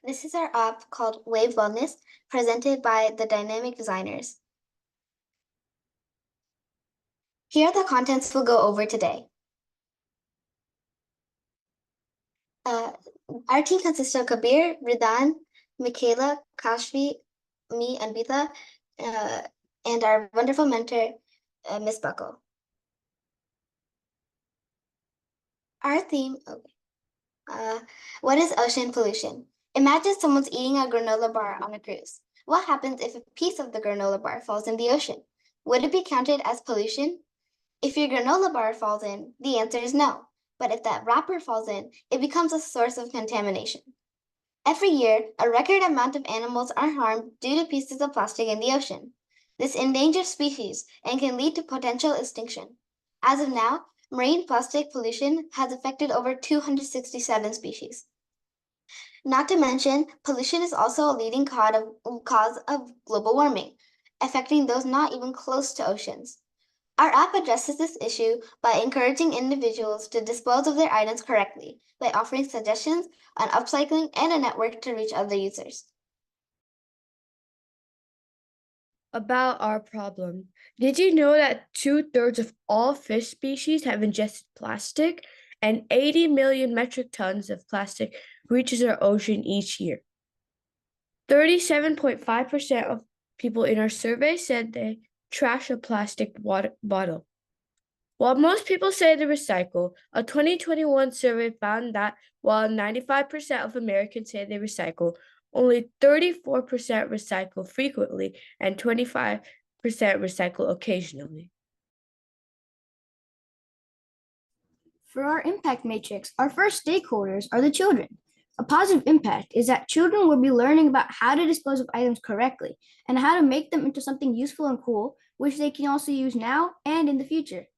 This is our app called Wave Wellness, presented by the Dynamic Designers. Here are the contents we'll go over today. Our team consists of Kabir, Ridan, Michaela, Kashvi, me, and Bita, and our wonderful mentor, Miss Buckle. Our theme, what is ocean pollution? Imagine someone's eating a granola bar on a cruise. What happens if a piece of the granola bar falls in the ocean? Would it be counted as pollution? If your granola bar falls in, the answer is no. But if that wrapper falls in, it becomes a source of contamination. Every year, a record amount of animals are harmed due to pieces of plastic in the ocean. This endangers species and can lead to potential extinction. As of now, marine plastic pollution has affected over 267 species. Not to mention, pollution is also a leading cause of global warming, affecting those not even close to oceans. Our app addresses this issue by encouraging individuals to dispose of their items correctly by offering suggestions on upcycling and a network to reach other users. About our problem. Did you know that 2/3 of all fish species have ingested plastic and 80 million metric tons of plastic reaches our ocean each year? 37.5% of people in our survey said they trash a plastic water bottle. While most people say they recycle, a 2021 survey found that while 95% of Americans say they recycle, only 34% recycle frequently and 25% recycle occasionally. For our impact matrix, our first stakeholders are the children. A positive impact is that children will be learning about how to dispose of items correctly and how to make them into something useful and cool, which they can also use now and in the future.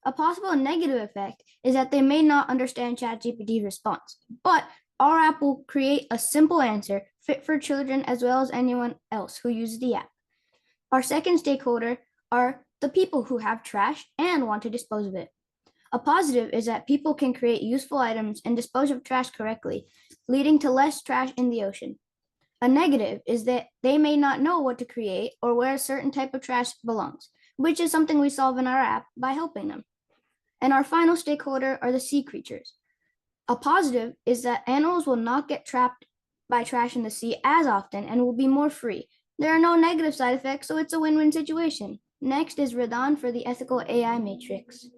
A possible negative effect is that they may not understand ChatGPT's response, but our app will create a simple answer fit for children as well as anyone else who uses the app. Our second stakeholder are the people who have trash and want to dispose of it. A positive is that people can create useful items and dispose of trash correctly, leading to less trash in the ocean. A negative is that they may not know what to create or where a certain type of trash belongs, which is something we solve in our app by helping them. And our final stakeholder are the sea creatures. A positive is that animals will not get trapped by trash in the sea as often and will be more free. There are no negative side effects, so it's a win-win situation. Next is Radan for the ethical AI matrix.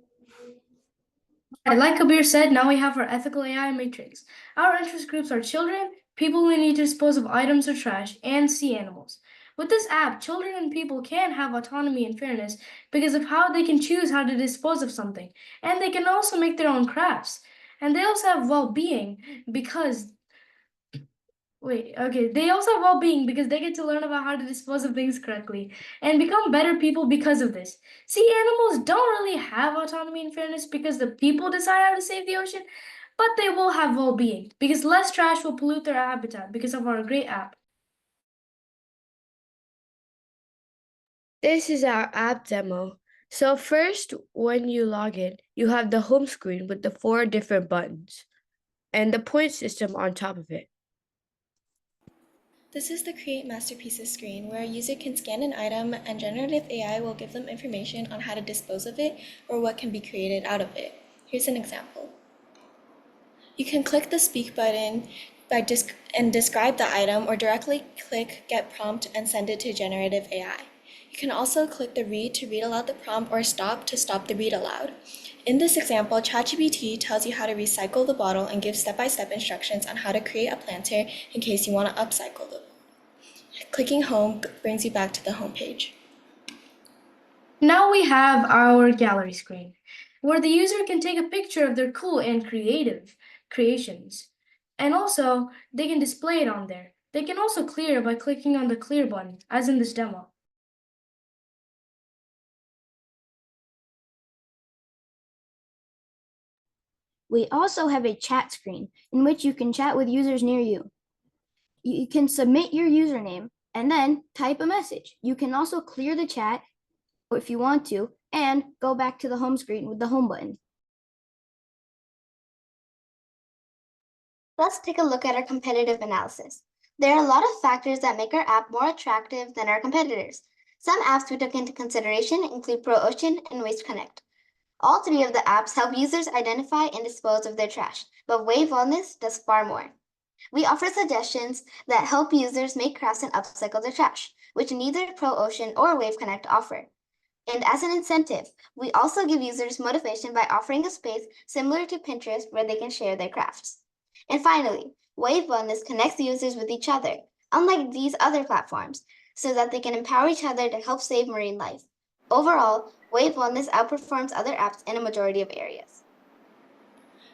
Like Kabir said, now we have our ethical AI matrix. Our interest groups are children, people who need to dispose of items or trash, and sea animals. With this app, children and people can have autonomy and fairness because of how they can choose how to dispose of something. And they can also make their own crafts. And they also have well-being because they also have well-being because they get to learn about how to dispose of things correctly and become better people because of this. See, animals don't really have autonomy and fairness because the people decide how to save the ocean, but they will have well-being because less trash will pollute their habitat because of our great app. This is our app demo. So first, when you log in, you have the home screen with the 4 different buttons and the point system on top of it. This is the Create Masterpieces screen where a user can scan an item and generative AI will give them information on how to dispose of it or what can be created out of it. Here's an example. You can click the speak button and describe the item or directly click get prompt and send it to generative AI. You can also click the read to read aloud the prompt or stop to stop the read aloud. In this example, ChatGPT tells you how to recycle the bottle and gives step-by-step instructions on how to create a planter in case you want to upcycle the bottle. Clicking home brings you back to the home page. Now we have our gallery screen, where the user can take a picture of their cool and creative creations. And also, they can display it on there. They can also clear by clicking on the clear button, as in this demo. We also have a chat screen in which you can chat with users near you. You can submit your username and then type a message. You can also clear the chat if you want to and go back to the home screen with the home button. Let's take a look at our competitive analysis. There are a lot of factors that make our app more attractive than our competitors. Some apps we took into consideration include ProOcean and Waste Connect. All three of the apps help users identify and dispose of their trash, but Wave Wellness does far more. We offer suggestions that help users make crafts and upcycle their trash, which neither ProOcean or Wave Connect offer. And as an incentive, we also give users motivation by offering a space similar to Pinterest where they can share their crafts. And finally, Wave Wellness connects users with each other, unlike these other platforms, so that they can empower each other to help save marine life. Overall, Wave Wellness outperforms other apps in a majority of areas.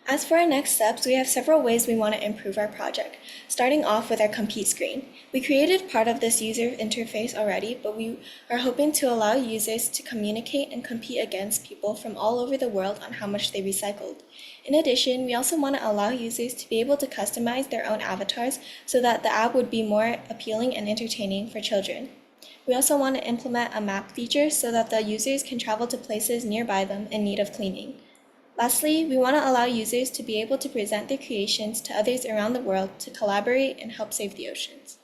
As for our next steps, we have several ways we want to improve our project, starting off with our compete screen. We created part of this user interface already, but we are hoping to allow users to communicate and compete against people from all over the world on how much they recycled. In addition, we also want to allow users to be able to customize their own avatars so that the app would be more appealing and entertaining for children. We also want to implement a map feature so that the users can travel to places nearby them in need of cleaning. Lastly, we want to allow users to be able to present their creations to others around the world to collaborate and help save the oceans.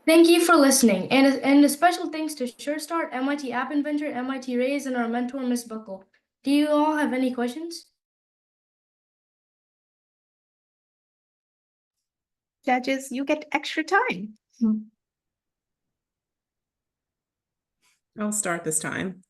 Thank you for listening, and a special thanks to SureStart, MIT App Inventor, MIT Raise, and our mentor, Ms. Buckle. Do you all have any questions? Judges, you get extra time. I'll start this time.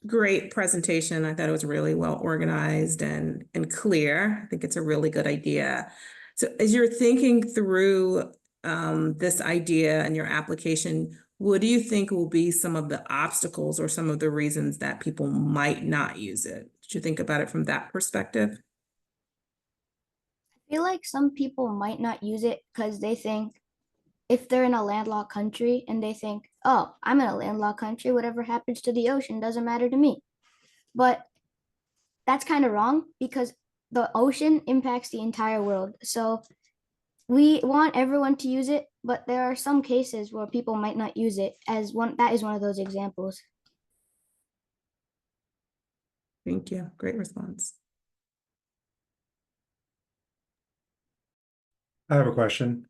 Great presentation. I thought it was really well organized and clear. I think it's a really good idea. So as you're thinking through this idea and your application, what do you think will be some of the obstacles or some of the reasons that people might not use it? Did you think about it from that perspective? I feel like some people might not use it because they think if they're in a landlocked country and they think, oh, I'm in a landlocked country, whatever happens to the ocean doesn't matter to me. But that's kind of wrong because the ocean impacts the entire world. So we want everyone to use it, but there are some cases where people might not use it that is one of those examples. Thank you. Great response. I have a question.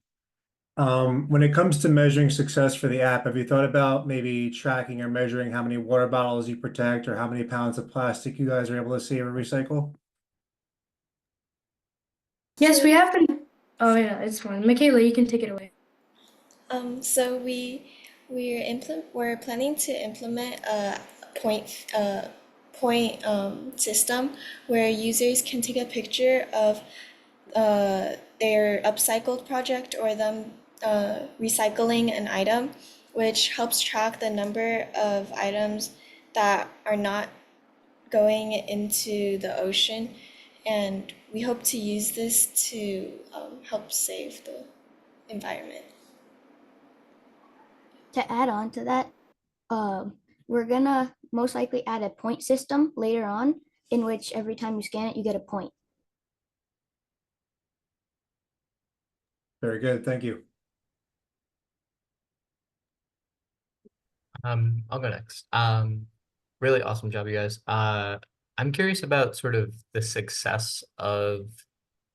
When it comes to measuring success for the app, have you thought about maybe tracking or measuring how many water bottles you protect or how many pounds of plastic you guys are able to save or recycle? Yes, we have been. Oh yeah, it's fine. Michaela, you can take it away. So we're planning to implement a point system where users can take a picture of their upcycled project or them recycling an item, which helps track the number of items that are not going into the ocean. And we hope to use this to help save the environment. To add on to that, we're gonna most likely add a point system later on in which every time you scan it, you get a point. Very good, thank you. I'll go next. Really awesome job, you guys. I'm curious about sort of the success of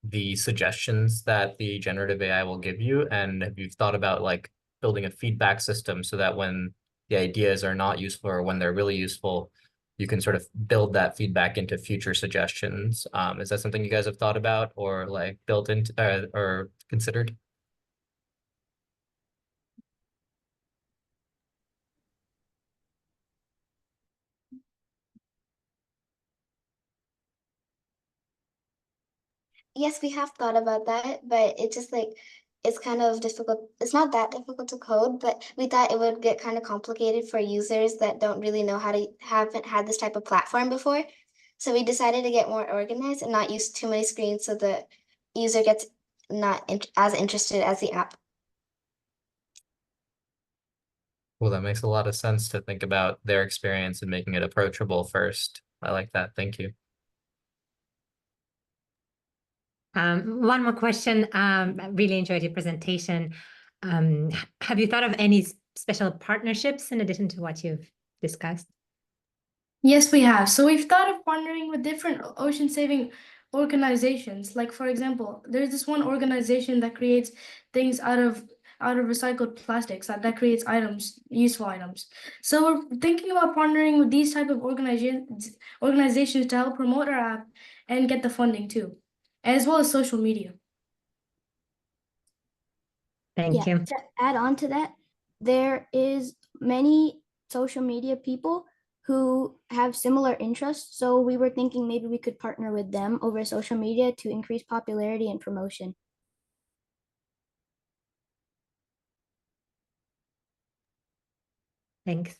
the suggestions that the generative AI will give you, and have you thought about like building a feedback system so that when the ideas are not useful or when they're really useful, you can sort of build that feedback into future suggestions. Is that something you guys have thought about or like built into or considered? Yes, we have thought about that, but it's just like it's kind of difficult. It's not that difficult to code, but we thought it would get kind of complicated for users that don't really know how to haven't had this type of platform before. So we decided to get more organized and not use too many screens so the user gets not as interested as the app. Well, that makes a lot of sense to think about their experience and making it approachable first. I like that. Thank you. One more question. I really enjoyed your presentation. Have you thought of any special partnerships in addition to what you've discussed? Yes, we have. So we've thought of partnering with different ocean saving organizations. Like for example, there's this one organization that creates things out of recycled plastics that creates items, useful items. So we're thinking about partnering with these type of organizations to help promote our app and get the funding too, as well as social media. Thank you. To add on to that, there is many social media people who have similar interests. So we were thinking maybe we could partner with them over social media to increase popularity and promotion. Thanks.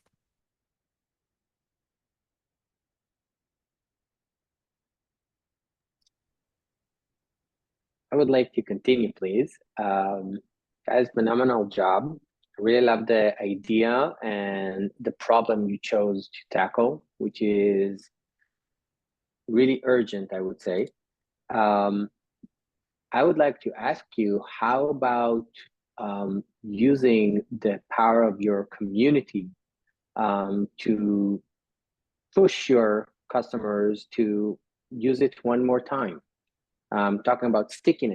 I would like to continue, please. Guys, phenomenal job. I really love the idea and the problem you chose to tackle, which is really urgent, I would say. I would like to ask you, how about using the power of your community to push your customers to use it one more time? Talking about stickiness.